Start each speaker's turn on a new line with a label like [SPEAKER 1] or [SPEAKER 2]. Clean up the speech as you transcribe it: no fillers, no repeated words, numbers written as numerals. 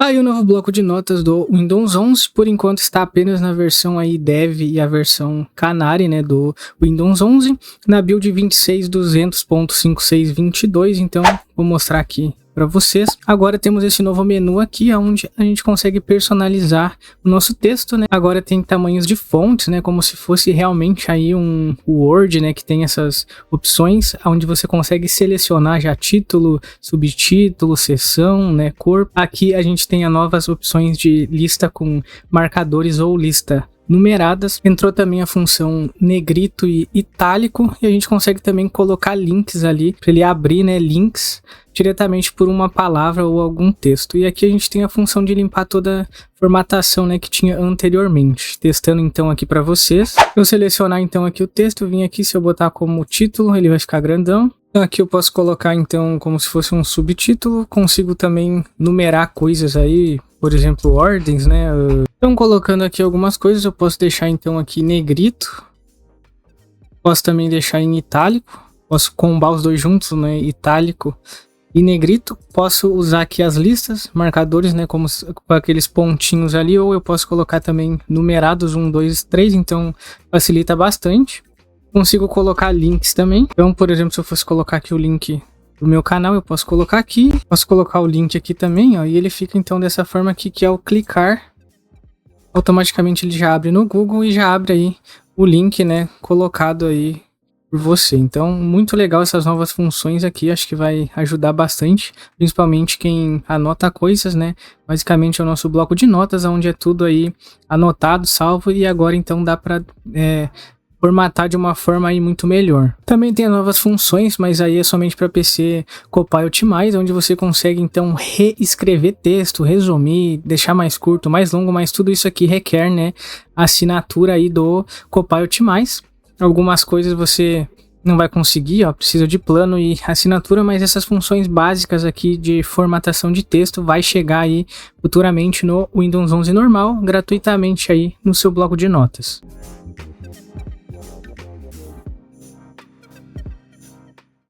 [SPEAKER 1] Aí o novo bloco de notas do Windows 11, por enquanto está apenas na versão aí Dev e a versão Canary, né, do Windows 11, na build 26.200.5622, então vou mostrar aqui para vocês. Agora temos esse novo menu aqui, onde a gente consegue personalizar o nosso texto, né? Agora tem tamanhos de fontes, né? Como se fosse realmente aí um Word, né? Que tem essas opções, onde você consegue selecionar já título, subtítulo, seção, né? Cor. Aqui a gente tem as novas opções de lista com marcadores ou lista numeradas. Entrou também a função negrito e itálico, e a gente consegue também colocar links ali para ele abrir, né, links diretamente por uma palavra ou algum texto. E aqui a gente tem a função de limpar toda a formatação, né, que tinha anteriormente. Testando então aqui para vocês. Eu selecionar então aqui o texto, eu vim aqui, se eu botar como título, ele vai ficar grandão. Aqui eu posso colocar então como se fosse um subtítulo, consigo também numerar coisas aí, por exemplo, ordens, né? Então colocando aqui algumas coisas, eu posso deixar então aqui negrito, posso também deixar em itálico, posso combar os dois juntos, né? Itálico e negrito. Posso usar aqui as listas, marcadores, né? Como com aqueles pontinhos ali, ou eu posso colocar também numerados 1, 2, 3, então facilita bastante. Consigo colocar links também. Então, por exemplo, se eu fosse colocar aqui o link do meu canal, eu posso colocar aqui. Posso colocar o link aqui também, ó. E ele fica então dessa forma aqui, que ao clicar, automaticamente ele já abre no Google e já abre aí o link, né? Colocado aí por você. Então, muito legal essas novas funções aqui. Acho que vai ajudar bastante, principalmente quem anota coisas, né? Basicamente é o nosso bloco de notas, onde é tudo aí anotado, salvo. E agora então dá para formatar de uma forma aí muito melhor. Também tem novas funções, mas aí é somente para PC Copilot+, onde você consegue então reescrever texto, resumir, deixar mais curto, mais longo, mas tudo isso aqui requer, né, a assinatura aí do Copilot+. Algumas coisas você não vai conseguir, ó, precisa de plano e assinatura, mas essas funções básicas aqui de formatação de texto vai chegar aí futuramente no Windows 11 normal, gratuitamente aí no seu bloco de notas.